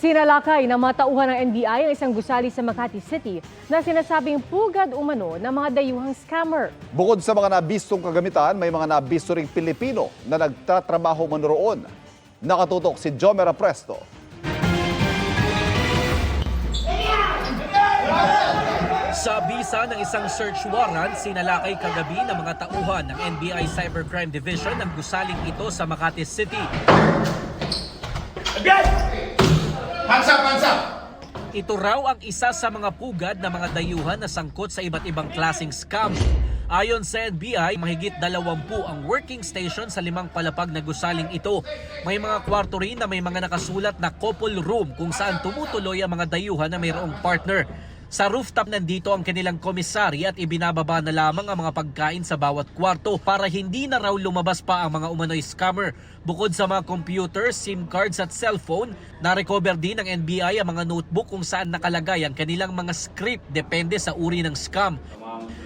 Sinalakay na matauhan ng NBI ang isang gusali sa Makati City na sinasabing pugad umano ng mga dayuhang scammer. Bukod sa mga nabistong kagamitan, may mga nabisto ring Pilipino na nagtatrabaho man roon. Nakatutok si Jomera Presto. Sa bisa ng isang search warrant, sinalakay kagabi ng mga tauhan ng NBI Cybercrime Division ang gusaling ito sa Makati City. Hansa! Ito raw ang isa sa mga pugad na mga dayuhan na sangkot sa iba't ibang klaseng scam. Ayon sa NBI, mahigit 20 ang working station sa 5 palapag na gusaling ito. May mga kwarto rin na may mga nakasulat na couple room kung saan tumutuloy ang mga dayuhan na mayroong partner. Sa rooftop nandito ang kanilang komisary at ibinababa na lamang ang mga pagkain sa bawat kwarto para hindi na raw lumabas pa ang mga umano'y scammer. Bukod sa mga computer, SIM cards at cellphone, na-recover din ng NBI ang mga notebook kung saan nakalagay ang kanilang mga script depende sa uri ng scam.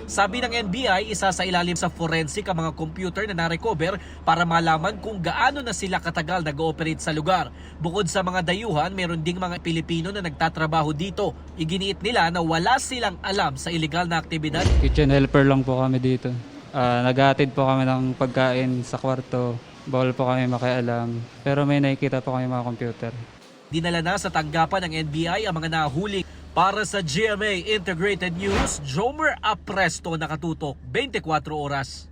Sabi ng NBI, isa sa ilalim sa forensic ang mga computer na na-recover para malaman kung gaano na sila katagal nag-ooperate sa lugar. Bukod sa mga dayuhan, meron ding mga Pilipino na nagtatrabaho dito. Iginiit nila na wala silang alam sa illegal na aktibidad. Kitchen helper lang po kami dito. Naghahatid po kami ng pagkain sa kwarto. Bawal po kami makialam. Pero may nakikita po kami mga computer. Dinala na sa tanggapan ng NBI ang mga nahuli. Para sa GMA Integrated News, Jomer Apresto, nakatutok 24 oras.